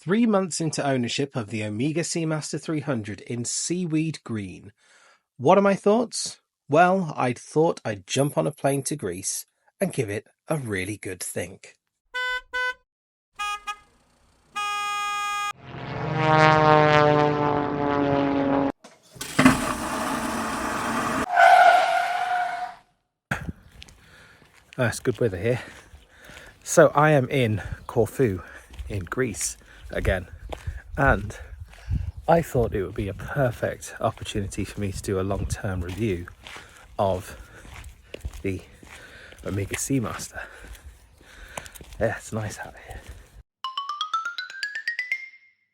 3 months into ownership of the Omega Seamaster 300 in Seaweed Green. What are my thoughts? Well, I thought I'd jump on a plane to Greece and give it a really good think. It's good weather here. So I am in Corfu in Greece again, and I thought it would be a perfect opportunity for me to do a long-term review of the Omega Seamaster. Yeah, it's nice out here.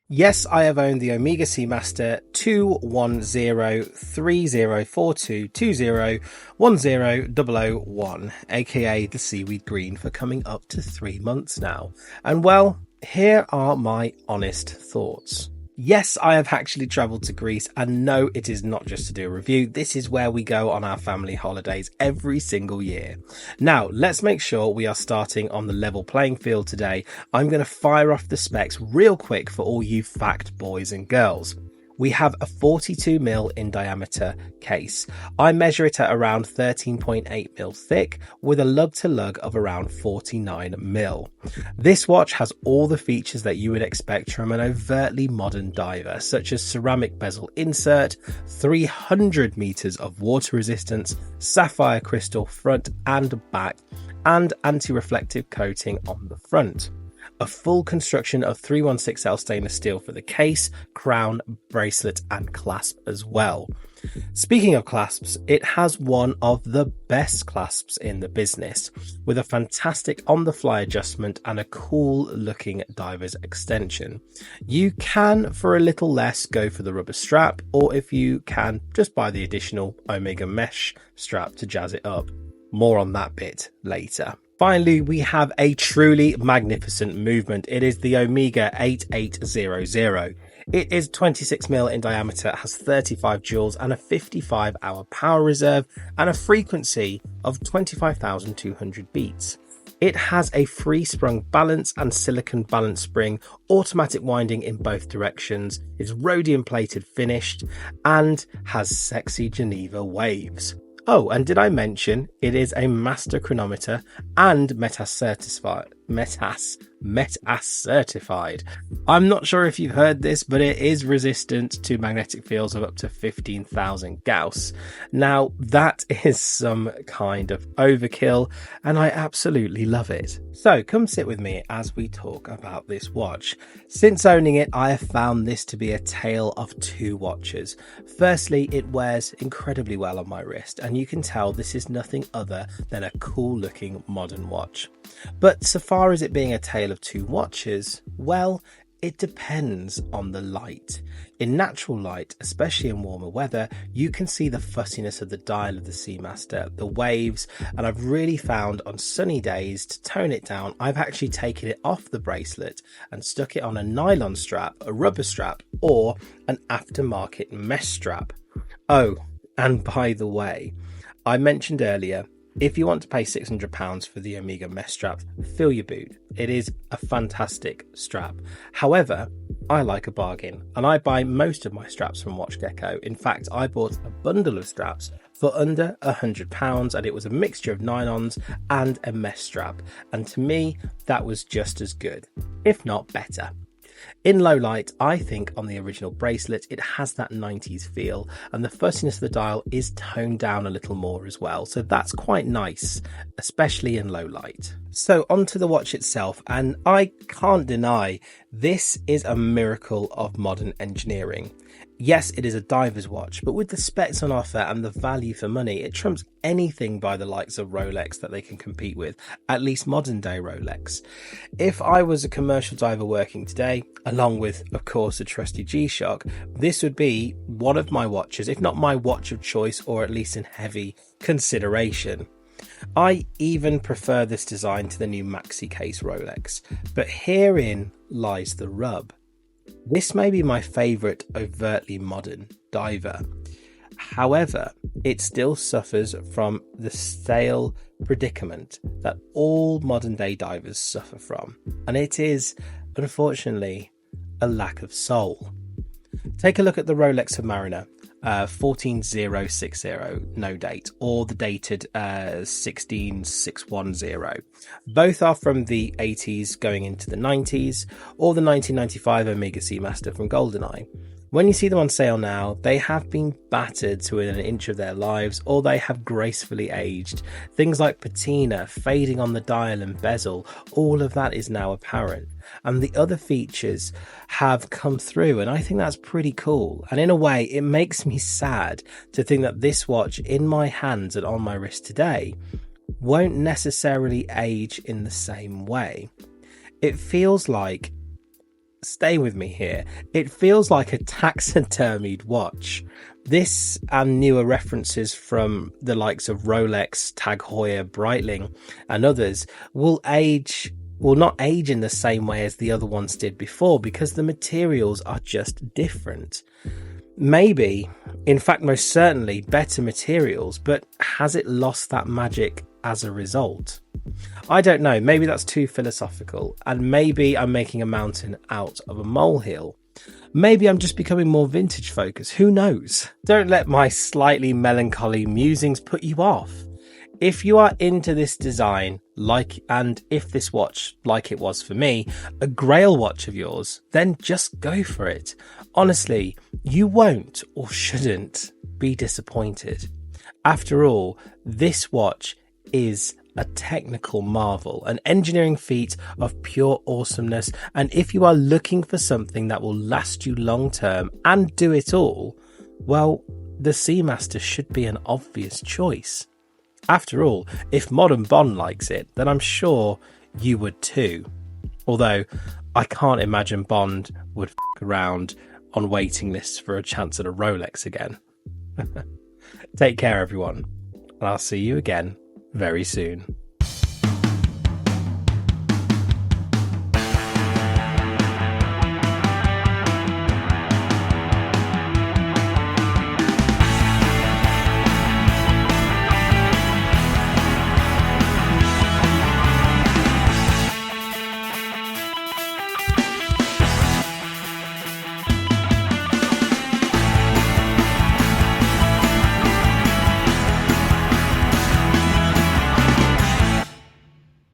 Yes, I have owned the Omega Seamaster 210304220100001, aka the Seaweed Green, for coming up to 3 months now. And well, here are my honest thoughts. Yes, I have actually travelled to Greece, and no, it is not just to do a review. This is where we go on our family holidays every single year. Now, let's make sure we are starting on the level playing field today. I'm going to fire off the specs real quick for all you fact boys and girls. We have a 42mm in diameter case. I measure it at around 13.8mm thick with a lug to lug of around 49mm. This watch has all the features that you would expect from an overtly modern diver, such as ceramic bezel insert, 300 meters of water resistance, sapphire crystal front and back, and anti-reflective coating on the front. A full construction of 316L stainless steel for the case, crown, bracelet and clasp as well. Speaking of clasps, it has one of the best clasps in the business, with a fantastic on-the-fly adjustment and a cool looking diver's extension. You can, for a little less, go for the rubber strap, or if you can, just buy the additional Omega mesh strap to jazz it up. More on that bit later. Finally, we have a truly magnificent movement. It is the Omega 8800. It is 26mm in diameter, has 35 joules and a 55-hour power reserve and a frequency of 25,200 beats. It has a free sprung balance and silicon balance spring, automatic winding in both directions, is rhodium plated finished, and has sexy Geneva waves. Oh, and did I mention it is a master chronometer and METAS certified. I'm not sure if you've heard this, but it is resistant to magnetic fields of up to 15,000 Gauss. Now, that is some kind of overkill, and I absolutely love it. So come sit with me as we talk about this watch. Since owning it, I have found this to be a tale of two watches. Firstly, it wears incredibly well on my wrist, and you can tell this is nothing other than a cool looking modern watch. But so far as it being a tale of two watches, well, it depends on the light. In natural light, especially in warmer weather, you can see the fussiness of the dial of the Seamaster, the waves, and I've really found on sunny days to tone it down, I've actually taken it off the bracelet and stuck it on a nylon strap, a rubber strap, or an aftermarket mesh strap. Oh, and by the way, I mentioned earlier, if you want to pay £600 for the Omega mesh strap, fill your boot. It is a fantastic strap. However, I like a bargain, and I buy most of my straps from WatchGecko. In fact, I bought a bundle of straps for under £100, and it was a mixture of nylons and a mesh strap. And to me, that was just as good, if not better. In low light, I think on the original bracelet, it has that 90s feel, and the fussiness of the dial is toned down a little more as well. So that's quite nice, especially in low light. So onto the watch itself, and I can't deny this is a miracle of modern engineering. Yes, it is a diver's watch, but with the specs on offer and the value for money, it trumps anything by the likes of Rolex that they can compete with, at least modern day Rolex. If I was a commercial diver working today, along with, of course, a trusty G-Shock, this would be one of my watches, if not my watch of choice, or at least in heavy consideration. I even prefer this design to the new Maxi case Rolex, but herein lies the rub. This may be my favourite overtly modern diver. However, it still suffers from the stale predicament that all modern day divers suffer from. And it is, unfortunately, a lack of soul. Take a look at the Rolex Submariner 14060, no date, or the dated 16610. Both are from the 80s going into the 90s, or the 1995 Omega Seamaster from GoldenEye. When you see them on sale now, they have been battered to within an inch of their lives, or they have gracefully aged. Things like patina, fading on the dial and bezel, all of that is now apparent. And the other features have come through, and I think that's pretty cool. And in a way, it makes me sad to think that this watch in my hands and on my wrist today won't necessarily age in the same way. It feels like, stay with me here, it feels like a taxidermied watch. This and newer references from the likes of Rolex, Tag Heuer, Breitling and others will not age in the same way as the other ones did before, because the materials are just different. Maybe, in fact most certainly, better materials, but has it lost that magic as a result? I don't know, maybe that's too philosophical, and maybe I'm making a mountain out of a molehill. Maybe I'm just becoming more vintage focused, who knows? Don't let my slightly melancholy musings put you off. If you are into this design, and if this watch, like it was for me, a grail watch of yours, then just go for it. Honestly, you won't or shouldn't be disappointed. After all, this watch is a technical marvel, an engineering feat of pure awesomeness, and if you are looking for something that will last you long term and do it all, well, the Seamaster should be an obvious choice. After all, if modern Bond likes it, then I'm sure you would too. Although, I can't imagine Bond would around on waiting lists for a chance at a Rolex again. Take care, everyone, and I'll see you again very soon.